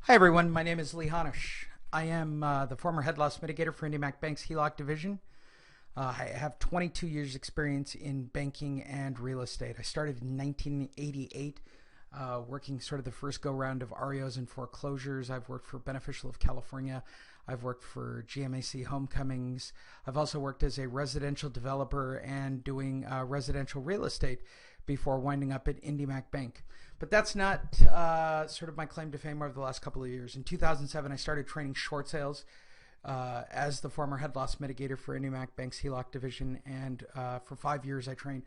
Hi everyone, my name is Lee Hanish. I am the former head loss mitigator for IndyMac Bank's HELOC division. I have 22 years experience in banking and real estate. I started in 1988 working sort of the first go round of REOs and foreclosures. I've worked for Beneficial of California. I've worked for GMAC Homecomings. I've also worked as a residential developer and doing residential real estate before winding up at IndyMac Bank. But that's not sort of my claim to fame over the last couple of years. In 2007, I started training short sales as the former head loss mitigator for IndyMac Bank's HELOC division. And for 5 years, I trained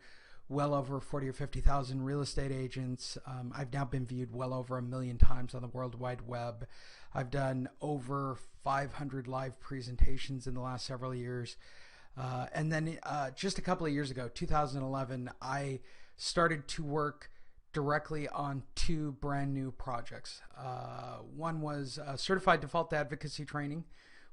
well over 40 or 50,000 real estate agents. I've now been viewed well over 1 million times on the World Wide Web. I've done over 500 live presentations in the last several years. And then just a couple of years ago, 2011, I started to work directly on two brand new projects. One was certified default advocacy training,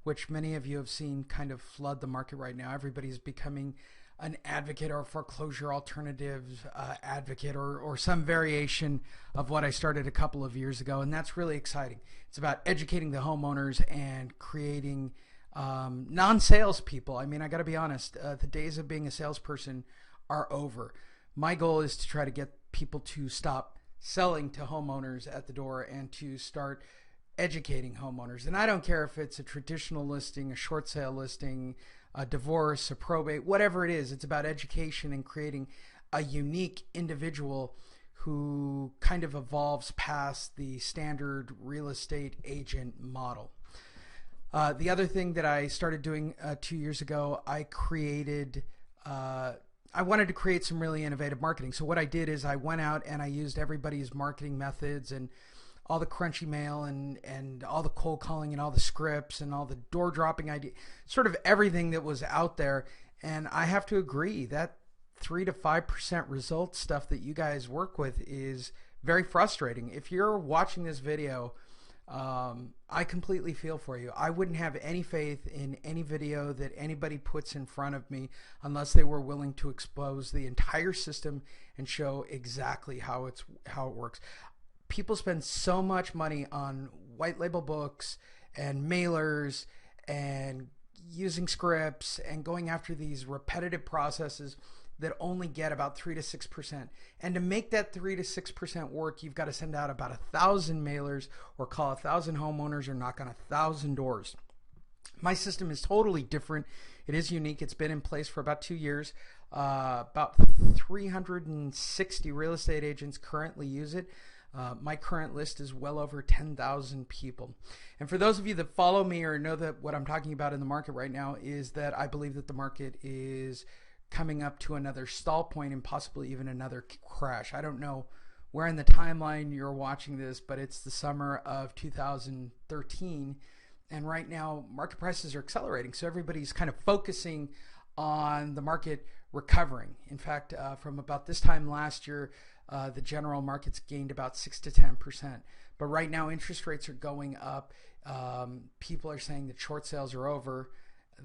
which many of you have seen kind of flood the market right now. Everybody's becoming an advocate or foreclosure alternatives advocate or some variation of what I started a couple of years ago. And that's really exciting. It's about educating the homeowners and creating non-sales people. I mean, I got to be honest, the days of being a salesperson are over. My goal is to try to get people to stop selling to homeowners at the door and to start educating homeowners. And I don't care if it's a traditional listing, a short sale listing, a divorce, a probate, whatever it is. It's about education and creating a unique individual who kind of evolves past the standard real estate agent model. The other thing that I started doing 2 years ago, I wanted to create some really innovative marketing. So what I did is I went out and I used everybody's marketing methods and all the crunchy mail and all the cold calling and all the scripts and all the door dropping idea, sort of everything that was out there. And I have to agree that 3 to 5% result stuff that you guys work with is very frustrating. If you're watching this video, I completely feel for you. I wouldn't have any faith in any video that anybody puts in front of me unless they were willing to expose the entire system and show exactly how it works. People spend so much money on white label books and mailers and using scripts and going after these repetitive processes that only get about 3 to 6%. And to make that 3 to 6% work, you've got to send out about 1,000 mailers or call 1,000 homeowners or knock on 1,000 doors. My system is totally different. It is unique. It's been in place for about 2 years. About 360 real estate agents currently use it. My current list is well over 10,000 people. And for those of you that follow me or know that what I'm talking about in the market right now is that I believe that the market is coming up to another stall point and possibly even another crash. I don't know where in the timeline you're watching this, but it's the summer of 2013. And right now, market prices are accelerating. So everybody's kind of focusing on the market recovering. In fact, from about this time last year, the general market's gained about 6 to 10%. But right now, interest rates are going up. People are saying that short sales are over,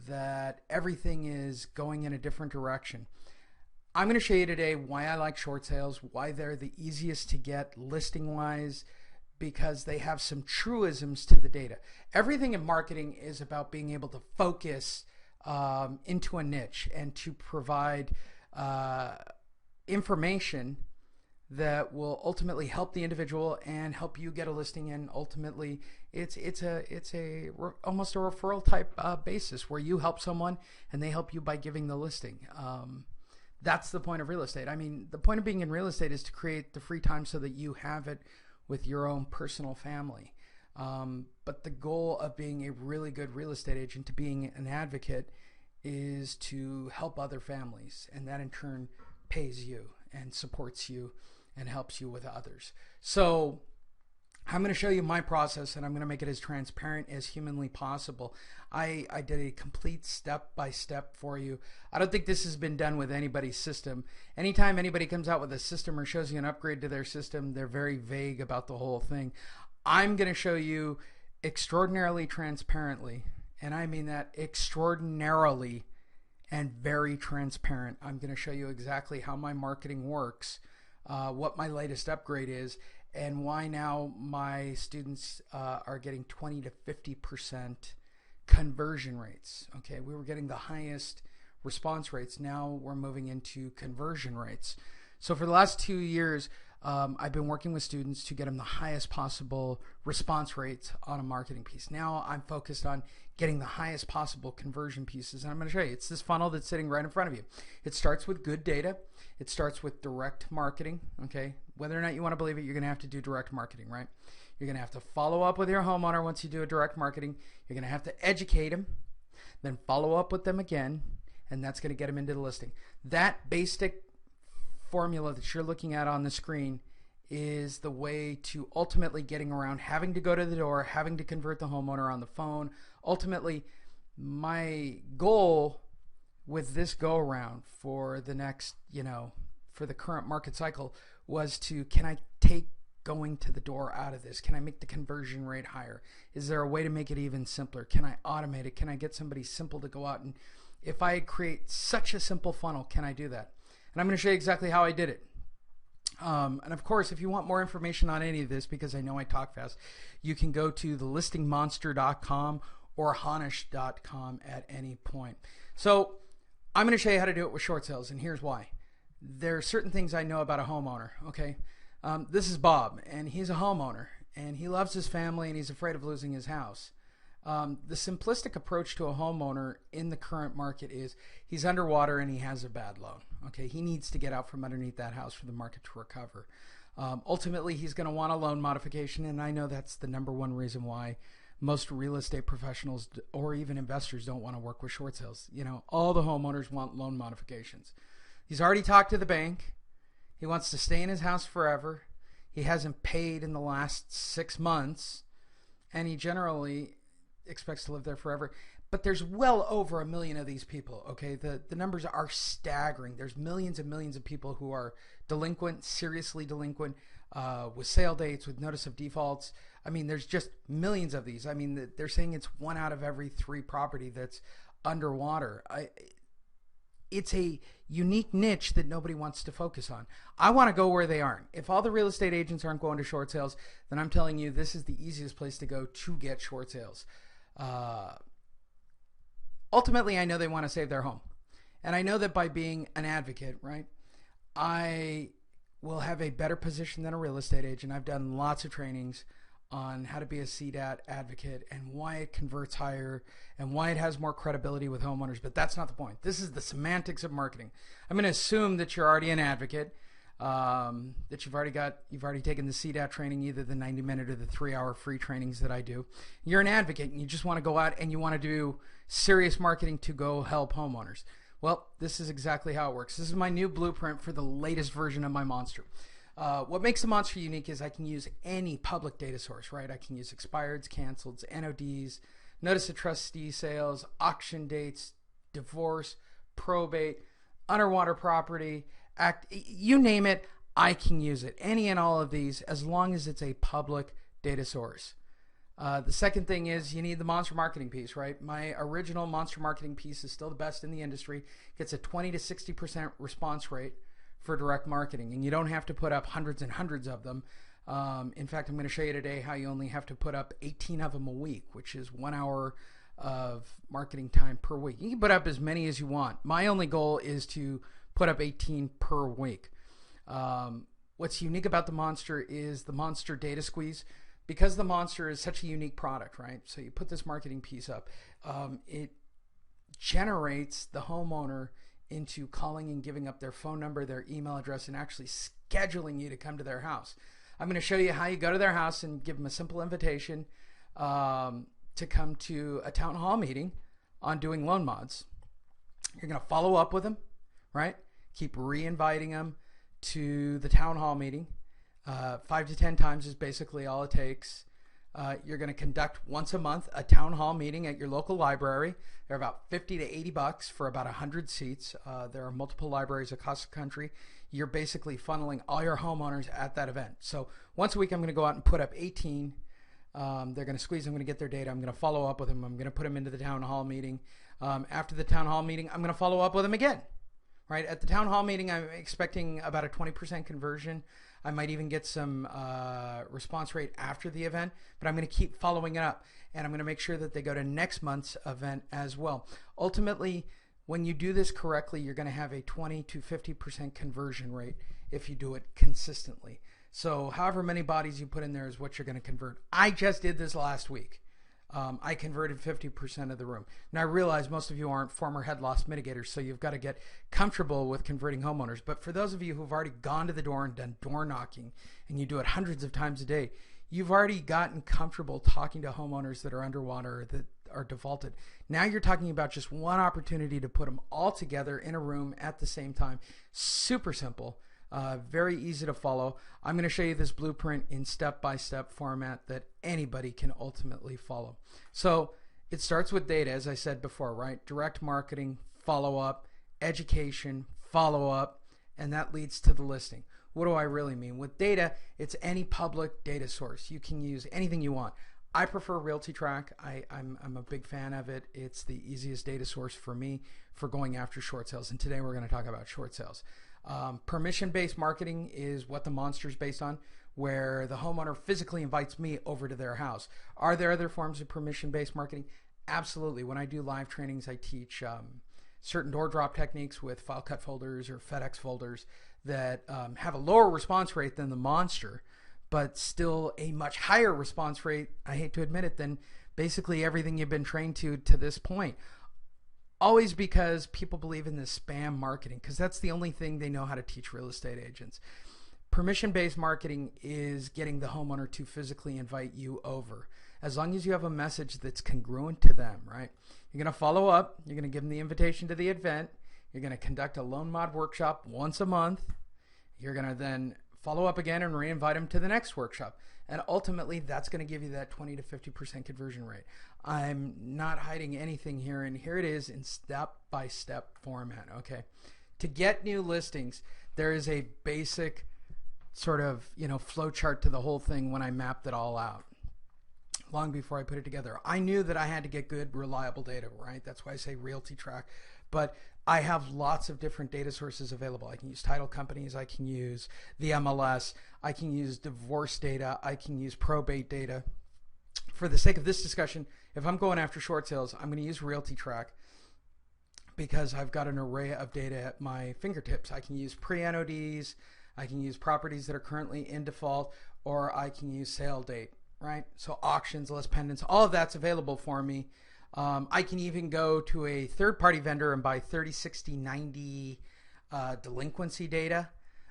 that everything is going in a different direction. I'm going to show you today why I like short sales, why they're the easiest to get listing wise, because they have some truisms to the data. Everything in marketing is about being able to focus into a niche and to provide information that will ultimately help the individual and help you get a listing. And ultimately it's almost a referral type basis where you help someone and they help you by giving the listing. That's the point of real estate. I mean, the point of being in real estate is to create the free time so that you have it with your own personal family. But the goal of being a really good real estate agent, to being an advocate, is to help other families, and that in turn pays you and supports you and helps you with others. So I'm going to show you my process, and I'm going to make it as transparent as humanly possible. I did a complete step-by-step for you. I don't think this has been done with anybody's system. Anytime anybody comes out with a system or shows you an upgrade to their system, they're very vague about the whole thing. I'm going to show you extraordinarily transparently, and I mean that extraordinarily and very transparent. I'm going to show you exactly how my marketing works, what my latest upgrade is, and why now my students are getting 20 to 50% conversion rates. Okay, we were getting the highest response rates. Now we're moving into conversion rates. So for the last 2 years, I've been working with students to get them the highest possible response rates on a marketing piece. Now I'm focused on getting the highest possible conversion pieces. And I'm going to show you. It's this funnel that's sitting right in front of you. It starts with good data. It starts with direct marketing. Okay, whether or not you want to believe it, you're going to have to do direct marketing, right? You're going to have to follow up with your homeowner once you do a direct marketing. You're going to have to educate them, then follow up with them again, and that's going to get them into the listing. That basic formula that you're looking at on the screen is the way to ultimately getting around having to go to the door, having to convert the homeowner on the phone. Ultimately, my goal with this go around for the next, for the current market cycle was to, can I take going to the door out of this? Can I make the conversion rate higher? Is there a way to make it even simpler? Can I automate it? Can I get somebody simple to go out and, if I create such a simple funnel, can I do that? And I'm going to show you exactly how I did it. And of course, if you want more information on any of this, because I know I talk fast, you can go to thelistingmonster.com or Honish.com at any point. So I'm going to show you how to do it with short sales, and here's why. There are certain things I know about a homeowner, okay? This is Bob, and he's a homeowner, and he loves his family, and he's afraid of losing his house. The simplistic approach to a homeowner in the current market is he's underwater and he has a bad loan. Okay, he needs to get out from underneath that house for the market to recover. Ultimately, he's going to want a loan modification, and I know that's the number one reason why most real estate professionals or even investors don't want to work with short sales. All the homeowners want loan modifications. He's already talked to the bank. He wants to stay in his house forever. He hasn't paid in the last 6 months, and he generally expects to live there forever. But there's well over 1 million of these people. Okay, the numbers are staggering. There's millions and millions of people who are delinquent, seriously delinquent, with sale dates, with notice of defaults. I mean, there's just millions of these. I mean, they're saying it's 1 out of every 3 property that's underwater. It's a unique niche that nobody wants to focus on. I want to go where they aren't. If all the real estate agents aren't going to short sales, then I'm telling you, this is the easiest place to go to get short sales. Ultimately, I know they want to save their home. And I know that by being an advocate, right, I will have a better position than a real estate agent. I've done lots of trainings on how to be a CDAT advocate and why it converts higher and why it has more credibility with homeowners. But that's not the point. This is the semantics of marketing. I'm going to assume that you're already an advocate, that you've already taken the CDAT training, either the 90-minute or the 3-hour free trainings that I do. You're an advocate and you just want to go out and you want to do serious marketing to go help homeowners. Well, this is exactly how it works. This is my new blueprint for the latest version of my monster. What makes the monster unique is I can use any public data source, right? I can use expireds, canceleds, NODs, notice of trustee sales, auction dates, divorce, probate, underwater property, you name it, I can use it. Any and all of these, as long as it's a public data source. The second thing is you need the monster marketing piece, right? My original monster marketing piece is still the best in the industry. Gets a 20 to 60% response rate for direct marketing, and you don't have to put up hundreds and hundreds of them. In fact, I'm going to show you today how you only have to put up 18 of them a week, which is 1 hour of marketing time per week. You can put up as many as you want. My only goal is to put up 18 per week. What's unique about the monster is the monster data squeeze. Because the monster is such a unique product, right? So you put this marketing piece up, it generates the homeowner into calling and giving up their phone number, their email address, and actually scheduling you to come to their house. I'm going to show you how you go to their house and give them a simple invitation to come to a town hall meeting on doing loan mods. You're going to follow up with them, right? Keep re-inviting them to the town hall meeting. 5 to 10 times is basically all it takes. You're going to conduct once a month a town hall meeting at your local library. They're about $50 to $80 for about 100 seats. There are multiple libraries across the country. You're basically funneling all your homeowners at that event. So once a week, I'm going to go out and put up 18. They're going to squeeze. I'm going to get their data. I'm going to follow up with them. I'm going to put them into the town hall meeting. After the town hall meeting, I'm going to follow up with them again. Right at the town hall meeting, I'm expecting about a 20% conversion. I might even get some response rate after the event, but I'm going to keep following it up, and I'm going to make sure that they go to next month's event as well. Ultimately, when you do this correctly, you're going to have a 20 to 50% conversion rate if you do it consistently. So however many bodies you put in there is what you're going to convert. I just did this last week. I converted 50% of the room. Now I realize most of you aren't former head loss mitigators, so you've got to get comfortable with converting homeowners. But for those of you who've already gone to the door and done door knocking, and you do it hundreds of times a day, you've already gotten comfortable talking to homeowners that are underwater, that are defaulted. Now you're talking about just one opportunity to put them all together in a room at the same time. Super simple. Very easy to follow. I'm going to show you this blueprint in step-by-step format that anybody can ultimately follow. So it starts with data, as I said before, right? Direct marketing, follow-up, education, follow-up, and that leads to the listing. What do I really mean? With data, it's any public data source. You can use anything you want. I prefer RealtyTrack. I'm a big fan of it. It's the easiest data source for me for going after short sales. And today we're going to talk about short sales. Permission-based marketing is what the Monster is based on, where the homeowner physically invites me over to their house. Are there other forms of permission-based marketing? Absolutely. When I do live trainings, I teach certain door drop techniques with file cut folders or FedEx folders that have a lower response rate than the Monster, but still a much higher response rate, I hate to admit it, than basically everything you've been trained to this point. Always because people believe in this spam marketing, because that's the only thing they know how to teach real estate agents. Permission-based marketing is getting the homeowner to physically invite you over. As long as you have a message that's congruent to them, right? You're going to follow up. You're going to give them the invitation to the event. You're going to conduct a loan mod workshop once a month. You're going to then follow up again and re-invite them to the next workshop. And ultimately, that's going to give you that 20 to 50% conversion rate. I'm not hiding anything here, and here it is in step-by-step format, okay? To get new listings, there is a basic sort of, flow chart to the whole thing when I mapped it all out. Long before I put it together, I knew that I had to get good, reliable data, right? That's why I say RealtyTrack. But I have lots of different data sources available. I can use title companies. I can use the MLS. I can use divorce data. I can use probate data. For the sake of this discussion, if I'm going after short sales, I'm going to use RealtyTrack because I've got an array of data at my fingertips. I can use pre-NODs. I can use properties that are currently in default, or I can use sale date, right? So auctions, list pendants, all of that's available for me. I can even go to a third-party vendor and buy 30, 60, 90 delinquency data.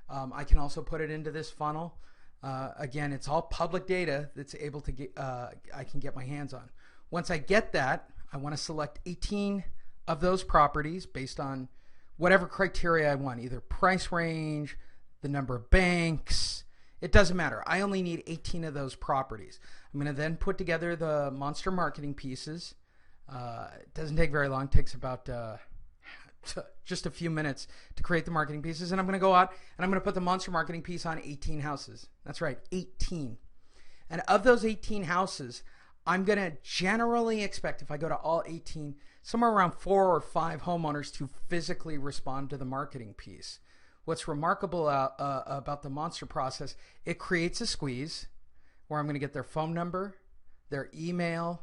I can also put it into this funnel. Again, it's all public data that's able to get, I can get my hands on. Once I get that, I want to select 18 of those properties based on whatever criteria I want, either price range, the number of banks. It doesn't matter. I only need 18 of those properties. I'm going to then put together the Monster marketing pieces. It doesn't take very long. It takes about just a few minutes to create the marketing pieces. And I'm going to go out and I'm going to put the Monster marketing piece on 18 houses. That's right, 18. And of those 18 houses, I'm going to generally expect, if I go to all 18, somewhere around 4 or 5 homeowners to physically respond to the marketing piece. What's remarkable about the Monster process, it creates a squeeze where I'm going to get their phone number, their email,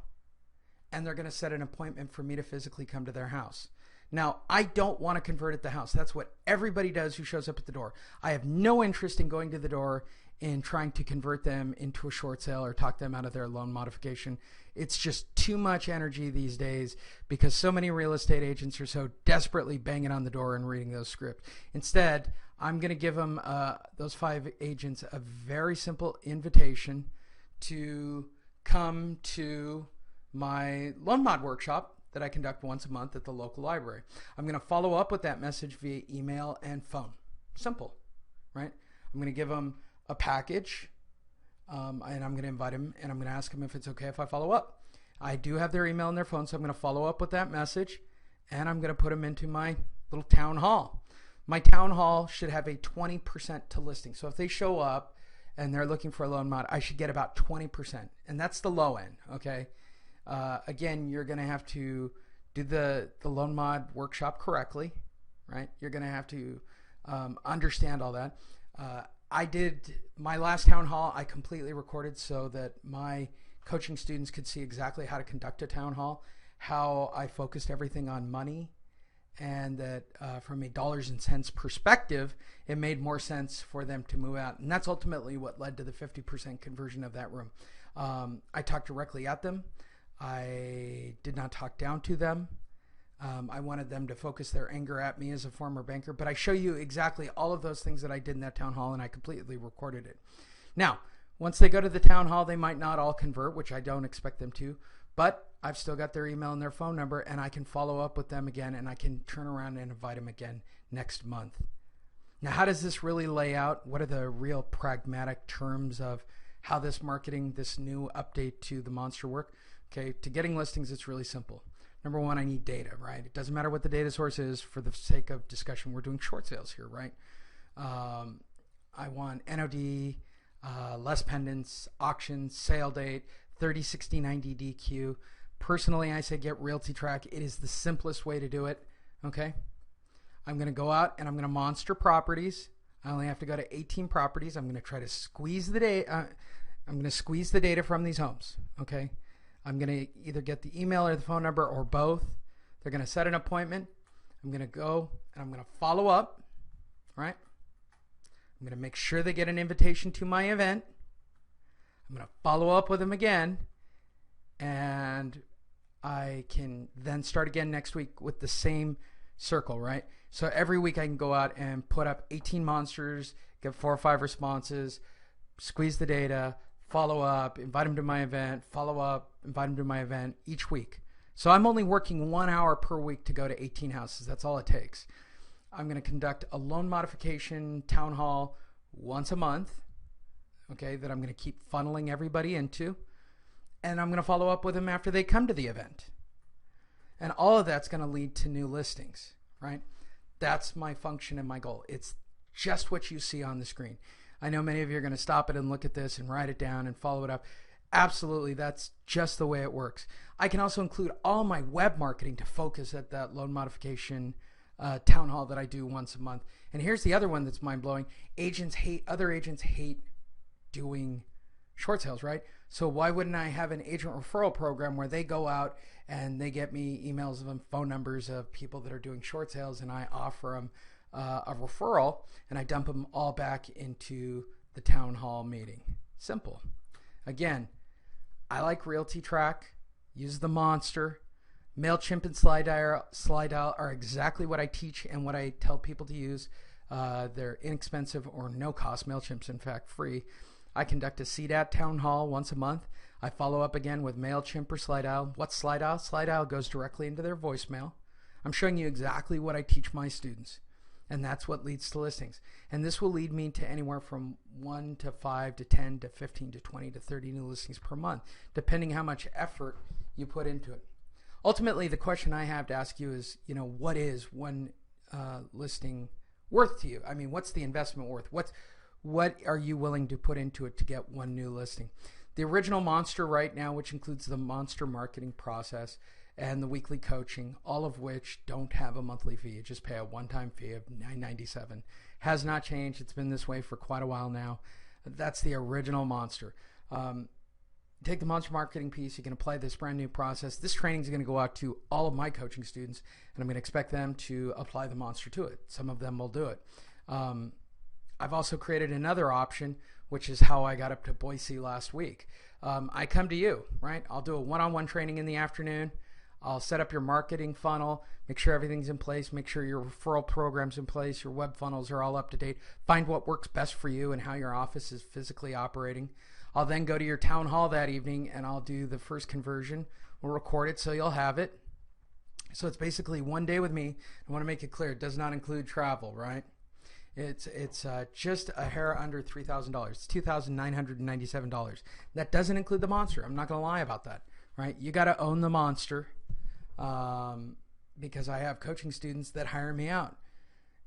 and they're going to set an appointment for me to physically come to their house. Now, I don't want to convert at the house. That's what everybody does who shows up at the door. I have no interest in going to the door and trying to convert them into a short sale or talk them out of their loan modification. It's just too much energy these days because so many real estate agents are so desperately banging on the door and reading those scripts. Instead, I'm going to give them, those 5 agents, a very simple invitation to come to my loan mod workshop that I conduct once a month at the local library. I'm going to follow up with that message via email and phone. Simple, right? I'm going to give them a package, and I'm going to invite them, and I'm going to ask them if it's okay if I follow up. I do have their email and their phone, so I'm going to follow up with that message, and I'm going to put them into my little town hall. My town hall should have a 20% to listing. So if they show up and they're looking for a loan mod, I should get about 20%, and that's the low end, okay? Again, you're going to have to do the loan mod workshop correctly, right? You're going to have to understand all that. I did my last town hall. I completely recorded so that my coaching students could see exactly how to conduct a town hall, how I focused everything on money, and that from a dollars and cents perspective, it made more sense for them to move out. And that's ultimately what led to the 50% conversion of that room. I talked directly at them. I did not talk down to them. I wanted them to focus their anger at me as a former banker, but I show you exactly all of those things that I did in that town hall, and I completely recorded it. Now, once they go to the town hall, they might not all convert, which I don't expect them to, but I've still got their email and their phone number, and I can follow up with them again, and I can turn around and invite them again next month. Now, how does this really lay out? What are the real pragmatic terms of how this marketing, this new update to the Monster work? Okay, to getting listings, it's really simple. Number one, I need data, right? It doesn't matter what the data source is. For the sake of discussion, we're doing short sales here, right? I want NOD, less pendants, auctions, sale date, 30, 60, 90 DQ. Personally, I say get Realty Track. It is the simplest way to do it, okay? I'm going to go out and I'm going to monster properties. I only have to go to 18 properties. I'm going to try to squeeze the data. I'm going to squeeze the data from these homes, okay? I'm going to either get the email or the phone number or both. They're going to set an appointment. I'm going to go and I'm going to follow up, right? I'm going to make sure they get an invitation to my event. I'm going to follow up with them again. And I can then start again next week with the same circle, right? So every week I can go out and put up 18 monsters, get 4 or 5 responses, squeeze the data, follow up, invite them to my event, follow up, invite them to my event each week. So I'm only working 1 hour per week to go to 18 houses. That's all it takes. I'm going to conduct a loan modification town hall once a month, okay, that I'm going to keep funneling everybody into. And I'm going to follow up with them after they come to the event. And all of that's going to lead to new listings, right? That's my function and my goal. It's just what you see on the screen. I know many of you are going to stop it and look at this and write it down and follow it up. Absolutely, that's just the way it works. I can also include all my web marketing to focus at that loan modification town hall that I do once a month. And here's the other one that's mind-blowing. Other agents hate doing short sales, right? So why wouldn't I have an agent referral program where they go out and they get me emails and phone numbers of people that are doing short sales, and I offer them a referral, and I dump them all back into the town hall meeting. Simple. Again, I like Realty Track. Use the Monster. MailChimp and Slidial are exactly what I teach and what I tell people to use. They're inexpensive or no cost. MailChimp's in fact free. I conduct a CDAT town hall once a month. I follow up again with MailChimp or Slidial. What's Slidial? Slidial goes directly into their voicemail. I'm showing you exactly what I teach my students. And that's what leads to listings. And this will lead me to anywhere from 1 to 5 to 10 to 15 to 20 to 30 new listings per month, depending how much effort you put into it. Ultimately, the question I have to ask you is, what is one listing worth to you? I mean, what's the investment worth? What are you willing to put into it to get one new listing? The original Monster right now, which includes the Monster marketing process and the weekly coaching, all of which don't have a monthly fee. You just pay a one-time fee of $9.97. Has not changed. It's been this way for quite a while now. That's the original Monster. Take the Monster marketing piece. You can apply this brand new process. This training is going to go out to all of my coaching students, and I'm going to expect them to apply the Monster to it. Some of them will do it. I've also created another option, which is how I got up to Boise last week. I come to you, right? I'll do a one-on-one training in the afternoon. I'll set up your marketing funnel, make sure everything's in place, make sure your referral program's in place, your web funnels are all up to date, find what works best for you and how your office is physically operating. I'll then go to your town hall that evening and I'll do the first conversion. We'll record it so you'll have it. So it's basically one day with me. I want to make it clear, it does not include travel, right? It's just a hair under $3,000. It's $2,997. That doesn't include the Monster. I'm not going to lie about that, right? You got to own the Monster. Because I have coaching students that hire me out,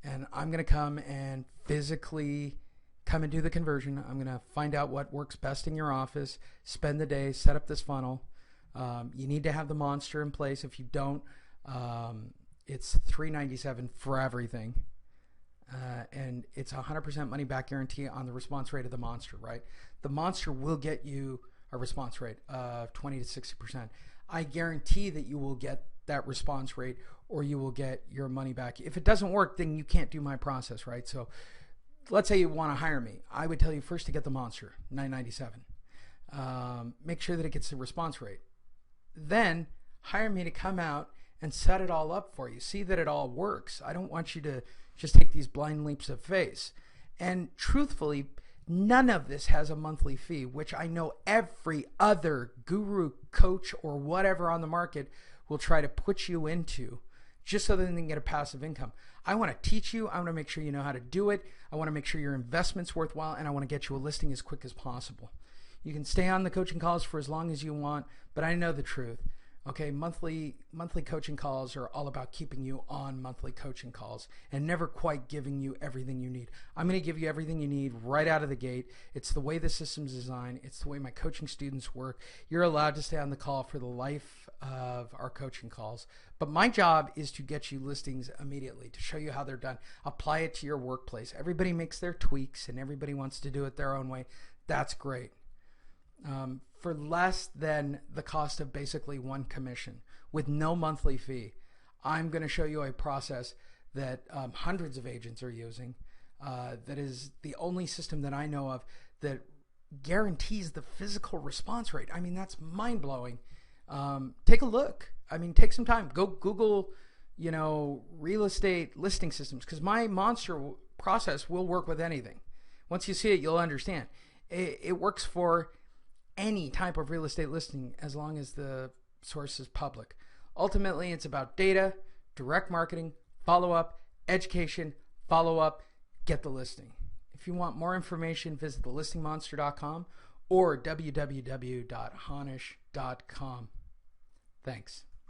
and I'm going to come and physically come and do the conversion. I'm going to find out what works best in your office, spend the day, set up this funnel. You need to have the Monster in place. If you don't, it's $397 for everything. and it's 100% money back guarantee on the response rate of the Monster, right? The Monster will get you a response rate of 20 to 60%. I guarantee that you will get that response rate or you will get your money back. If it doesn't work, then you can't do my process, right? So let's say you want to hire me. I would tell you first to get the Monster, $997. Make sure that it gets the response rate. Then hire me to come out and set it all up for you. See that it all works. I don't want you to just take these blind leaps of faith. And truthfully, none of this has a monthly fee, which I know every other guru, coach, or whatever on the market will try to put you into just so that they can get a passive income. I want to teach you. I want to make sure you know how to do it. I want to make sure your investment's worthwhile, and I want to get you a listing as quick as possible. You can stay on the coaching calls for as long as you want, but I know the truth. Okay, monthly coaching calls are all about keeping you on monthly coaching calls and never quite giving you everything you need. I'm going to give you everything you need right out of the gate. It's the way the system's designed. It's the way my coaching students work. You're allowed to stay on the call for the life of our coaching calls. But my job is to get you listings immediately, to show you how they're done. Apply it to your workplace. Everybody makes their tweaks and everybody wants to do it their own way. That's great. For less than the cost of basically one commission with no monthly fee, I'm going to show you a process that hundreds of agents are using that is the only system that I know of that guarantees the physical response rate. I mean, that's mind-blowing. Take a look. I mean, take some time. Go Google, real estate listing systems, because my Monster process will work with anything. Once you see it, you'll understand. It works for any type of real estate listing as long as the source is public. Ultimately, it's about data, direct marketing, follow-up, education, follow-up, get the listing. If you want more information, visit thelistingmonster.com or www.honish.com. Thanks.